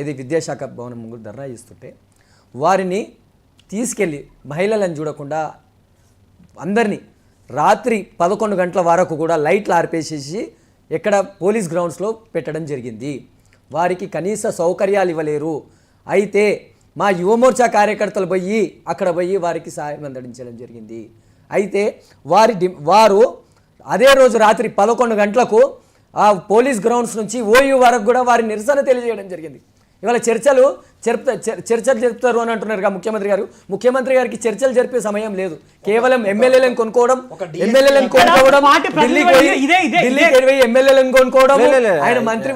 ఏది విద్యాశాఖ భవనం ముందు ధర్నా చేస్తుంటే వారిని తీసుకెళ్ళి మహిళలను చూడకుండా అందరినీ రాత్రి 11 గంటల వరకు కూడా లైట్లు ఆర్పేసేసి ఎక్కడ పోలీస్ గ్రౌండ్స్లో పెట్టడం జరిగింది. వారికి కనీస సౌకర్యాలు ఇవ్వలేరు. అయితే మా యువమోర్చా కార్యకర్తలు అక్కడ పోయి వారికి సహాయం అందించడం జరిగింది. అయితే వారు అదే రోజు రాత్రి 11 గంటలకు ఆ పోలీస్ గ్రౌండ్స్ నుంచి ఓయూ వరకు కూడా వారి నిరసన తెలియజేయడం జరిగింది. ఇవాళ చర్చలు జరుపుతారు అని అంటున్నారు ముఖ్యమంత్రి గారు. ముఖ్యమంత్రి గారికి చర్చలు జరిపే సమయం లేదు. కేవలం ఎమ్మెల్యేలను కొనుక్కోవడం, ఢిల్లీకి పోయి ఎమ్మెల్యేలను కొనుక్కోవడం, ఆయన మంత్రి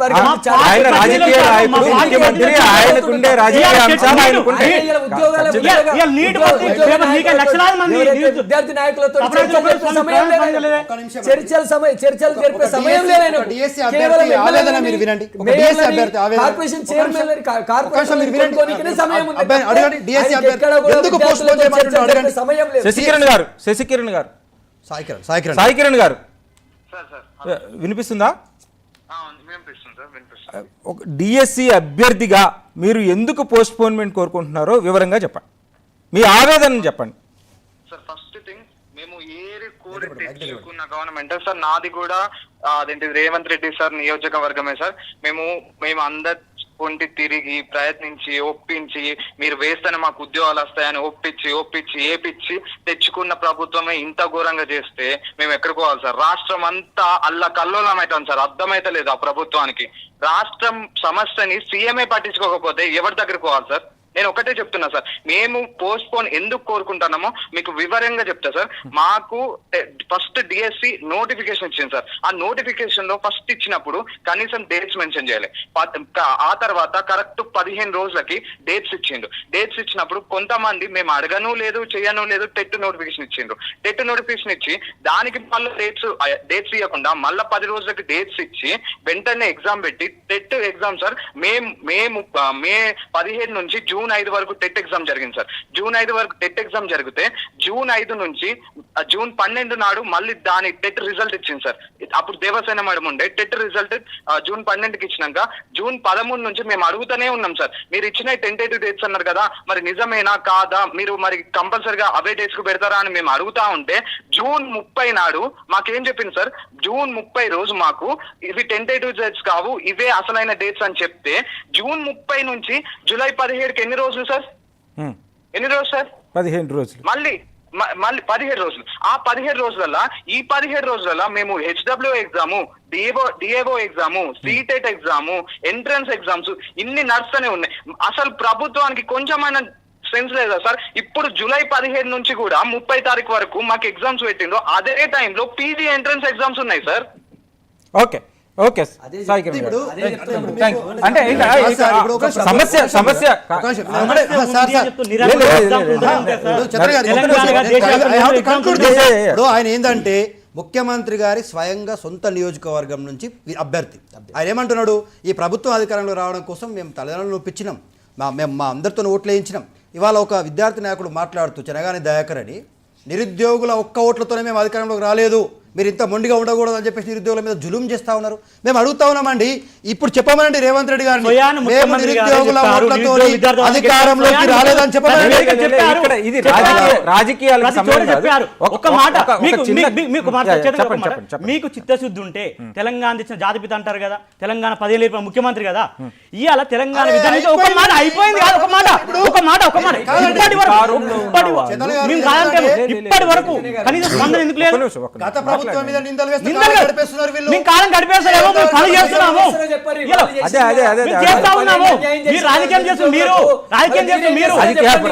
విద్యార్థి నాయకులతో చర్చలు జరిపే సమయం లేదు. కార్పొరేషన్ చైర్మన్ శశికిరణ్ గారు సాయికిరణ్ గారు వినిపిస్తుందా? డిఎస్సి అభ్యర్థిగా మీరు ఎందుకు పోస్ట్ పోన్మెంట్ కోరుకుంటున్నారో వివరంగా చెప్పండి, మీ ఆవేదన చెప్పండి. సార్ ఫస్ట్ థింగ్, మేము కోరి తెచ్చుకున్న గవర్నమెంట్ సార్, నాది కూడా అదేంటి రేవంత్ రెడ్డి సార్ నియోజకవర్గమే సార్. మేము అందరు కొంటి తిరిగి ప్రయత్నించి ఒప్పించి మీరు వేస్తేనే మాకు ఉద్యోగాలు వస్తాయని ఒప్పించి ఏపిచ్చి తెచ్చుకున్న ప్రభుత్వమే ఇంత ఘోరంగా చేస్తే మేము ఎక్కడికి పోవాలి సార్? రాష్ట్రం అంతా అల్లకల్లోలం అవుతాం సార్. అర్థమైతే లేదు ఆ ప్రభుత్వానికి. రాష్ట్రం సమస్యని సీఎంఏ పట్టించుకోకపోతే ఎవరి దగ్గరికి పోవాలి సార్? నేను ఒకటే చెప్తున్నా సార్, మేము పోస్ట్ పోన్ ఎందుకు కోరుకుంటున్నామో మీకు వివరంగా చెప్తా సార్. మాకు ఫస్ట్ డిఎస్సి నోటిఫికేషన్ ఇచ్చింది సార్. ఆ నోటిఫికేషన్ లో ఫస్ట్ ఇచ్చినప్పుడు కనీసం డేట్స్ మెన్షన్ చేయాలి. ఆ తర్వాత కరెక్ట్ 15 రోజులకి డేట్స్ ఇచ్చిండు. డేట్స్ ఇచ్చినప్పుడు కొంతమంది మేము అడగను లేదు చేయను లేదు టెట్ నోటిఫికేషన్ ఇచ్చిండ్రు. టెట్ నోటిఫికేషన్ ఇచ్చి దానికి మళ్ళీ డేట్స్ ఇవ్వకుండా మళ్ళీ 10 రోజులకి డేట్స్ ఇచ్చి వెంటనే ఎగ్జామ్ పెట్టి టెట్ ఎగ్జామ్ సార్ మే 15 నుంచి జూన్ 5 వరకు టెట్ ఎగ్జామ్ జరిగింది సార్. జూన్ 5 వరకు టెట్ ఎగ్జామ్ జరిగితే జూన్ 5 నుంచి జూన్ 12 నాడు మళ్ళీ దాని టెట్ రిజల్ట్ ఇచ్చింది సార్. అప్పుడు దేవసేన మేడం ఉండే. టెట్ రిజల్ట్ జూన్ 12కి ఇచ్చినాక జూన్ 13 నుంచి మేము అడుగుతూనే ఉన్నాం సార్, మీరు ఇచ్చిన టెంటేటివ్ డేట్స్ అన్నారు కదా, మరి నిజమేనా కాదా, మీరు మరి కంపల్సరిగా అవే డేట్స్ కు పెడతారా అని మేము అడుగుతా ఉంటే జూన్ 30 నాడు మాకేం చెప్పింది సార్, జూన్ 30 రోజు మాకు ఇవి టెంటేటివ్ డేట్స్ కావు, ఇవే అసలైన డేట్స్ అని చెప్తే జూన్ 30 నుంచి జూలై 17కి ఎన్ని రోజులు సార్? ఎన్ని రోజులు సార్? 15 రోజులు. మళ్ళీ 17 రోజులు. ఆ 17 రోజులలో ఈ 17 రోజులలో మేము HW exam, DAO exam, CTET exam, entrance exams ఇన్ని నడుస్తూనే ఉన్నాయి. అసలు ప్రభుత్వానికి కొంచెమైనా సెన్స్ లేదా సార్? ఇప్పుడు జూలై 15 నుంచి కూడా 30 తారీఖు వరకు మాకు ఎగ్జామ్స్ పెట్టిండ్రు. అదే టైంలో పీజీ ఎంట్రన్స్ ఎగ్జామ్స్ ఉన్నాయి సార్. ఓకే అంటే సమస్య ఆయన ఏంటంటే ముఖ్యమంత్రి గారి స్వయంగా సొంత నియోజకవర్గం నుంచి అభ్యర్థి. ఆయన ఏమంటున్నాడు, ఈ ప్రభుత్వం అధికారంలో రావడం కోసం మేము తల్లిదండ్రులను ఒప్పించినాం, మేము మా అందరితో ఓట్లు వేయించినాం. ఇవాళ ఒక విద్యార్థి నాయకుడు మాట్లాడుతూ చెనగాని దయాకర్ అని, నిరుద్యోగుల ఒక్క ఓట్లతోనే మేము అధికారంలోకి రాలేదు, మీరు ఇంత మొండిగా ఉండకూడదు అని చెప్పేసి నిరుద్యోగుల మీద జులుం చేస్తా ఉన్నారు. మేము అడుగుతా ఉన్నామండి, ఇప్పుడు చెప్పమనండి రేవంత్ రెడ్డి గారిని, మేము నిరుద్యోగుల ఓట్లతో అధికారంలోకి రాలేదని చెప్పమనండి. మీకు చిత్తశుద్ధి ఉంటే తెలంగాణ తెచ్చిన జాతిపిత అంటారు కదా, తెలంగాణ 10 ఏళ్ళ ముఖ్యమంత్రి కదా, ఇవాళ తెలంగాణ విధానం ఒక మాట అయిపోయింది కాదు, ఇప్పటి వరకు కనీసం స్పందన ఎందుకు లేదు?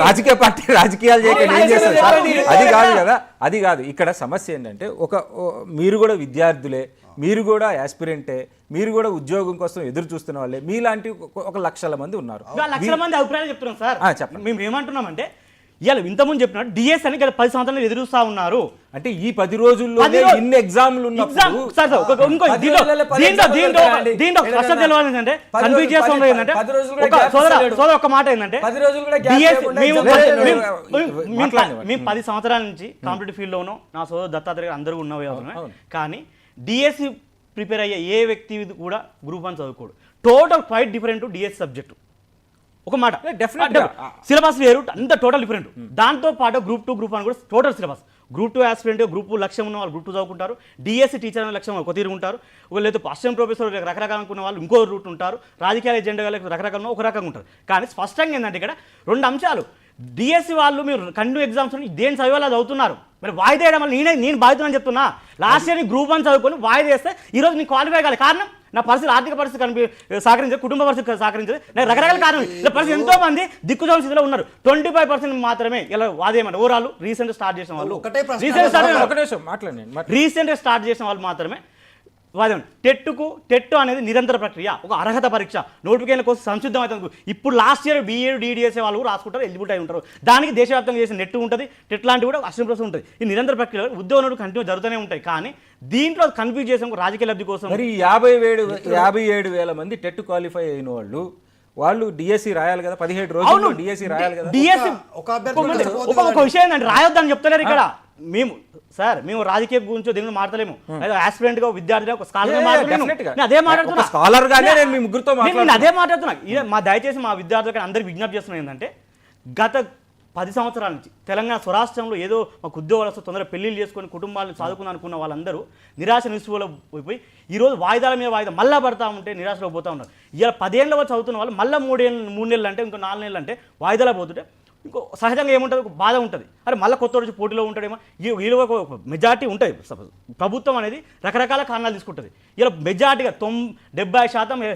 రాజకీయ పార్టీ రాజకీయాలు చేయకుండా ఏం చేస్తారు సార్? అది కాదు కదా, అది కాదు. ఇక్కడ సమస్య ఏంటంటే మీరు కూడా విద్యార్థులే, మీరు కూడా యాస్పిరెంటే, మీరు కూడా ఉద్యోగం కోసం ఎదురు చూస్తున్న వాళ్ళే, మీలాంటి 1 లక్షల మంది ఉన్నారు. లక్షల మంది అభిప్రాయాలు చెప్తున్నాం సార్. చెప్పండి, మేము ఏమంటున్నామంటే ఇవాళ ఇంతకుముందు చెప్పినట్టు డిఎస్ అని 10 సంవత్సరాలు ఎదురుస్తా ఉన్నారు. అంటే ఈ 10 రోజుల్లో ఇన్ని ఎగ్జామ్లు ఒక మాట ఏంటంటే, మేము 10 సంవత్సరాల నుంచి కాంపిటేటివ్ ఫీల్డ్ లో ఉన్నాం, నా సోదరు దత్తాత్రేయ అందరూ ఉన్నవే. కానీ డిఎస్సి ప్రిపేర్ అయ్యే ఏ వ్యక్తి కూడా గ్రూప్ 1 చదువుకోడు. టోటల్ క్వైట్ డిఫరెంట్ డిఎస్ సబ్జెక్టు. ఒక మాట Definitely. సిలబస్ వేరు, అంత టోటల్ డిఫరెంట్. దాంతో పాటు గ్రూప్ 2 గ్రూప్ 1 కూడా total syllabus. Group 2 aspirant group లక్ష్యం ఉన్న వాళ్ళు గ్రూప్ 2 చదువుకుంటారు, డిఎస్సి టీచర్ అనే లక్ష్యం ఒక తీరు ఉంటారు, లేదా అసిస్టెంట్ ప్రొఫెసర్ రకరకాల అనుకున్న వాళ్ళు ఇంకో రూట్ ఉంటారు, రాజకీయాల ఎజెండా రకరకాల ఒక రకంగా ఉంటారు. కానీ స్పష్టంగా ఏంటంటే ఇక్కడ 2 అంశాలు. డిఎస్సి వాళ్ళు మీరు కంటిన్యూ ఎగ్జామ్స్ దేని చదివాలో అది అవుతున్నారు, మరి వాయిదా వేయడం వల్ల నేను బాధితున్నాను చెప్తున్నా. లాస్ట్ ఇయర్ గ్రూప్ 1 చదువుకొని వాయిదా వేస్తే ఈరోజు నేను క్వాలిఫై కాలేదు. కారణం నా పరిస్థితి, ఆర్థిక పరిస్థితి సహకరించదు, కుటుంబ పరిస్థితి సహకరించదు, నాకు రకరకాల కారణం. ఇలా పరిస్థితి ఎంతో మంది దిక్కుజాల స్థితిలో ఉన్నారు. 25% మాత్రమే ఇలా వాదేయమంటారు. ఓవరాల్ రీసెంట్ స్టార్ట్ చేసిన వాళ్ళు, ఒకటే ప్రశ్న. రీసెంట్ స్టార్ట్ చేసిన వాళ్ళు మాత్రమే వాదం. టెట్ అనేది నిరంతర ప్రక్రియ, ఒక అర్హత పరీక్ష, నోటిఫికేషన్ కోసం సంసిద్ధం అవుతుంది. ఇప్పుడు లాస్ట్ ఇయర్ బీఏడ్ డిడిఎస్ఏ వాళ్ళు కూడా రాసుకుంటారు, ఎలిజిబిలిటీ అయి ఉంటారు. దానికి దేశవ్యాప్తంగా చేసిన నెట్ ఉంటుంది, టెట్ లాంటివి కూడా అసిస్టెంట్ ప్రొఫెసర్ ఉంటుంది. ఈ నిరంతర ప్రక్రియ ఉద్యోగం కంటిన్యూ జరుగుతూనే ఉంటాయి. కానీ దీంట్లో కన్ఫ్యూజ్ చేసాం రాజకీయ లబ్ధి కోసం. మరి 57,000 మంది టెట్ క్వాలిఫై అయిన వాళ్ళు డిఎస్సి రాయాలి కదా, 17 రోజుల్లో డిఎస్సి రాయాలి కదా. డిఎస్సి ఒక అభ్యర్థి ఒక విషయం ఏంటంటే రాయొద్దని చెప్తలేరు ఇక్కడ. మేము రాజకీయ గురించి దీని మాట్లాడలేము. ఆస్పిరెంట్ గా విద్యార్థిగా ఒక స్కాలర్ అదే మాట్లాడుతున్నా, స్కాలర్ గానే నేను మీ ముగ్గురితో అదే మాట్లాడుతున్నా. దయచేసి మా విద్యార్థులకు అందరికి విజ్ఞప్తి చేస్తున్నా ఏంటంటే, గత 10 సంవత్సరాల నుంచి తెలంగాణ స్వరాష్ట్రంలో ఏదో మాకు ఉద్యోగాలు వస్తే తొందరగా పెళ్లిళ్ళు చేసుకొని కుటుంబాలను చదువుకుని అనుకున్న వాళ్ళందరూ నిరాశ నిస్సులో పోయి ఈరోజు వాయిదాల మీద వాయిదా మళ్ళా పడతా ఉంటే నిరాశలో పోతూ ఉన్నారు. ఇలా 10 ఏళ్ళ వచ్చి చదువుతున్న వాళ్ళు మళ్ళీ 3 నెలలు అంటే ఇంకో 4 నెలలు అంటే వాయిదాలో పోతుంటే ఇంకో సహజంగా ఏముంటుంది, ఒక బాధ ఉంటుంది. అరే మళ్ళీ కొత్త రోజు పోటీలో ఉంటాడేమో. వీళ్ళు ఒక మెజార్టీ ఉంటుంది. ప్రభుత్వం అనేది రకరకాల కారణాలు తీసుకుంటుంది. ఇలా మెజార్టీగా 70%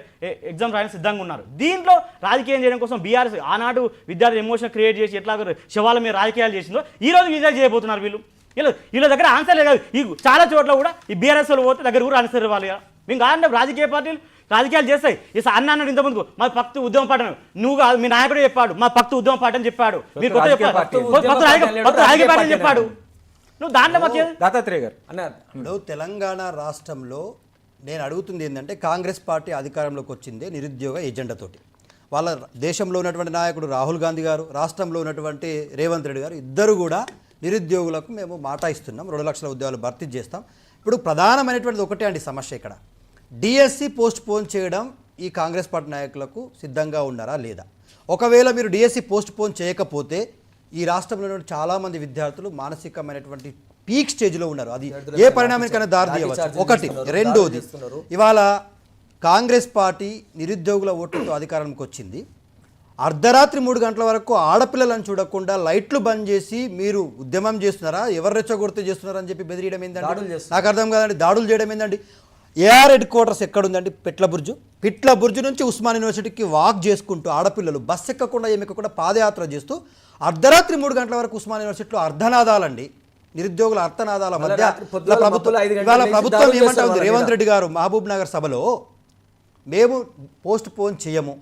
ఎగ్జామ్ రాయడానికి సిద్ధంగా ఉన్నారు. దీంట్లో రాజకీయం చేయడం కోసం బీఆర్ఎస్ ఆనాడు విద్యార్థి ఎమోషన్ క్రియేట్ చేసి ఎట్లా శవాల మీద రాజకీయాలు చేసిందో ఈరోజు విజయం చేయబోతున్నారు వీళ్ళు. వీళ్ళ దగ్గర ఆన్సర్ లేదు. ఈ చాలా చోట్ల కూడా ఈ బీఆర్ఎస్ వాళ్ళు పోతే దగ్గర కూడా ఆన్సర్ ఇవ్వాలి. మేము కాదంటే రాజకీయ పార్టీలు రాజకీయాలు చేస్తాయి. ఈ అన్న అన్నాడు ఇంతకుముందు మా పక్తు ఉద్యమ పాఠం, నువ్వు కాదు మీ నాయకుడు చెప్పాడు మా పక్తు ఉద్యమ పాఠం చెప్పాడు, మీరు రాజకీయ పార్టీ చెప్పాడు. నువ్వు దాంట్లో దత్తాత్రేయ గారు అన్నారు. తెలంగాణ రాష్ట్రంలో నేను అడుగుతుంది ఏంటంటే, కాంగ్రెస్ పార్టీ అధికారంలోకి వచ్చిందే నిరుద్యోగ ఎజెండాతోటి. వాళ్ళ దేశంలో ఉన్నటువంటి నాయకుడు రాహుల్ గాంధీ గారు, రాష్ట్రంలో ఉన్నటువంటి రేవంత్ రెడ్డి గారు ఇద్దరు కూడా నిరుద్యోగులకు మేము మాట ఇస్తున్నాం, 2 లక్షల ఉద్యోగాలు భర్తీ చేస్తాం. ఇప్పుడు ప్రధానమైనటువంటిది ఒకటే అండి సమస్య. ఇక్కడ డిఎస్సి పోస్ట్ పోన్ చేయడం ఈ కాంగ్రెస్ పార్టీ నాయకులకు సిద్ధంగా ఉన్నారా లేదా? ఒకవేళ మీరు డిఎస్సి పోస్ట్ పోన్ చేయకపోతే ఈ రాష్ట్రంలో చాలామంది విద్యార్థులు మానసికమైనటువంటి పీక్ స్టేజ్లో ఉన్నారు. అది ఏ పరిణామానికైనా దారి తీయవచ్చు. ఒకటి. రెండోది, ఇవాళ కాంగ్రెస్ పార్టీ నిరుద్యోగుల ఓట్లతో అధికారంలోకి వచ్చింది. అర్ధరాత్రి 3 గంటల వరకు ఆడపిల్లలను చూడకుండా లైట్లు బంద్ చేసి మీరు ఉద్యమం చేస్తున్నారా, ఎవరు రెచ్చగొడితే చేస్తున్నారని చెప్పి బెదిరియడం ఏంటంటే నాకు అర్థం కాదండి. దాడులు చేయడం ఏంటండి? ఏఆర్ హెడ్ క్వార్టర్స్ ఎక్కడుందండి? పిట్ల బుర్జు నుంచి ఉస్మాన్ యూనివర్సిటీకి వాక్ చేసుకుంటూ ఆడపిల్లలు బస్సు ఎక్కకుండా ఏమెక్కకుండా పాదయాత్ర చేస్తూ అర్ధరాత్రి 3 గంటల వరకు ఉస్మాన్ యూనివర్సిటీలో అర్ధనాదాలండి, నిరుద్యోగుల అర్థనాదాల మధ్య ప్రభుత్వం ఏమంటా ఉంది? రేవంత్ రెడ్డి గారు మహబూబ్ నగర్ సభలో మేము పోస్ట్ పోన్ చేయము,